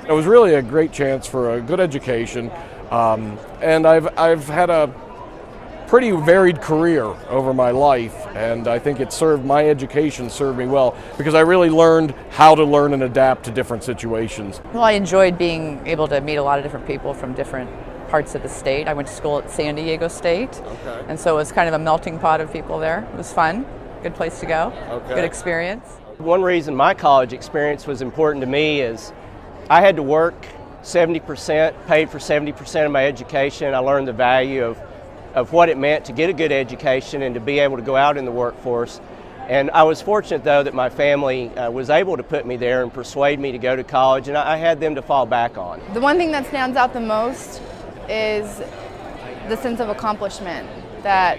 It was really a great chance for a good education, and I've had a pretty varied career over my life, and I think my education served me well because I really learned how to learn and adapt to different situations. Well, I enjoyed being able to meet a lot of different people from different parts of the state. I went to school at San Diego State, and so it was kind of a melting pot of people there. It was fun, good place to go, good experience. One reason my college experience was important to me is I had to work 70%, paid for 70% of my education. I learned the value of what it meant to get a good education and to be able to go out in the workforce. And I was fortunate, though, that my family was able to put me there and persuade me to go to college, and I had them to fall back on. The one thing that stands out the most is the sense of accomplishment, that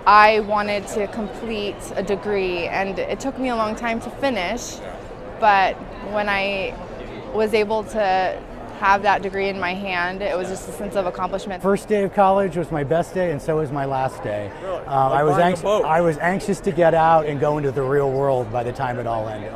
I wanted to complete a degree, and it took me a long time to finish, but when I was able to have that degree in my hand, it was just a sense of accomplishment. First day of college was my best day, and so was my last day. Really? I was anxious to get out and go into the real world by the time it all ended.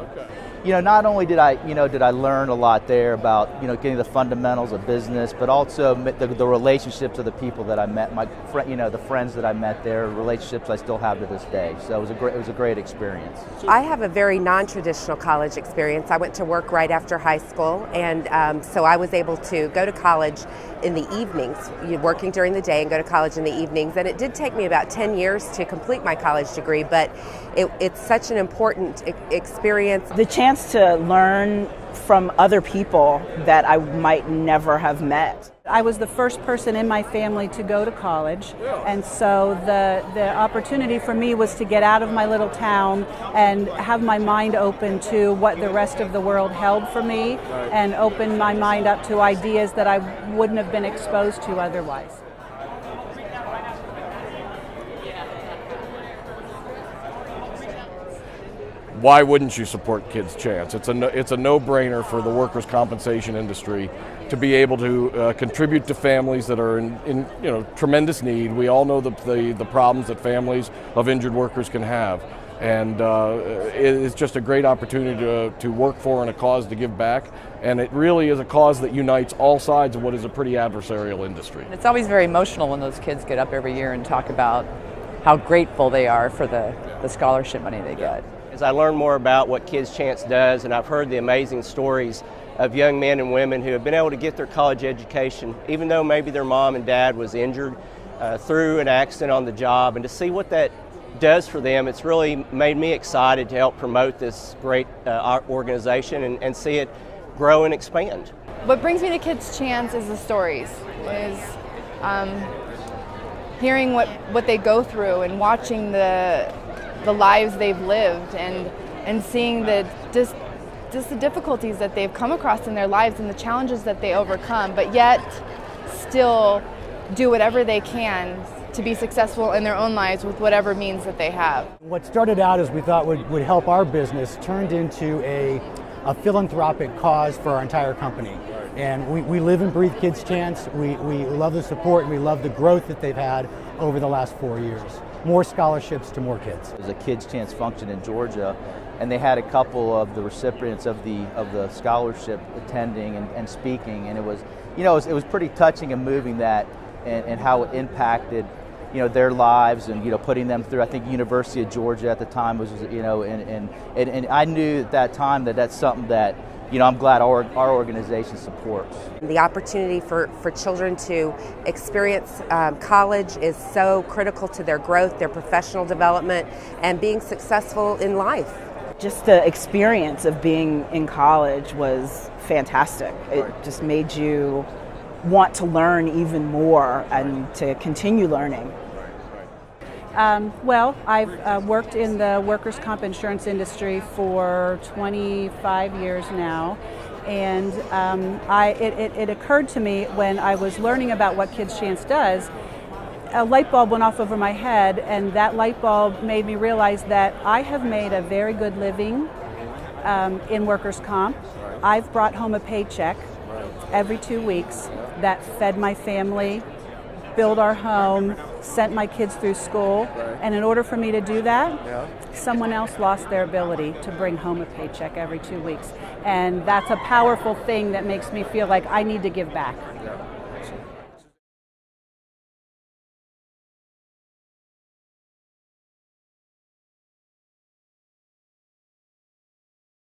Not only did I learn a lot there about, getting the fundamentals of business, but also the relationships of the people that I met, the friends that I met there, relationships I still have to this day. So it was a great experience. I have a very non-traditional college experience. I went to work right after high school, and so I was able to go to college in the evenings, working during the day and go to college in the evenings. And it did take me about 10 years to complete my college degree, but it's such an important experience. The chance to learn from other people that I might never have met. I was the first person in my family to go to college, and so the opportunity for me was to get out of my little town and have my mind open to what the rest of the world held for me, and open my mind up to ideas that I wouldn't have been exposed to otherwise. Why wouldn't you support Kids Chance? It's a no-brainer for the workers' compensation industry to be able to contribute to families that are in tremendous need. We all know the problems that families of injured workers can have, and it's just a great opportunity to work for and a cause to give back. And it really is a cause that unites all sides of what is a pretty adversarial industry. It's always very emotional when those kids get up every year and talk about how grateful they are for the scholarship money they get. As I learn more about what Kids Chance does, and I've heard the amazing stories of young men and women who have been able to get their college education, even though maybe their mom and dad was injured through an accident on the job, and to see what that does for them, it's really made me excited to help promote this great organization and see it grow and expand. What brings me to Kids Chance is the stories, hearing what they go through and watching the lives they've lived, and seeing just the difficulties that they've come across in their lives and the challenges that they overcome, but yet still do whatever they can to be successful in their own lives with whatever means that they have. What started out as we thought would help our business turned into a philanthropic cause for our entire company. And we live and breathe Kids Chance. We love the support, and we love the growth that they've had over the last 4 years. More scholarships to more kids. There's a Kids Chance function in Georgia, and they had a couple of the recipients of the scholarship attending and speaking, and it was pretty touching and moving and how it impacted their lives, and putting them through. I think University of Georgia at the time was and I knew at that time that that's something that I'm glad our organization supports. The opportunity for children to experience college is so critical to their growth, their professional development, and being successful in life. Just the experience of being in college was fantastic. It just made you want to learn even more and to continue learning. Well, I've worked in the workers' comp insurance industry for 25 years now, and it occurred to me when I was learning about what Kids Chance does, a light bulb went off over my head, and that light bulb made me realize that I have made a very good living in workers' comp. I've brought home a paycheck every 2 weeks that fed my family, built our home, sent my kids through school, and in order for me to do that, someone else lost their ability to bring home a paycheck every 2 weeks. And that's a powerful thing that makes me feel like I need to give back.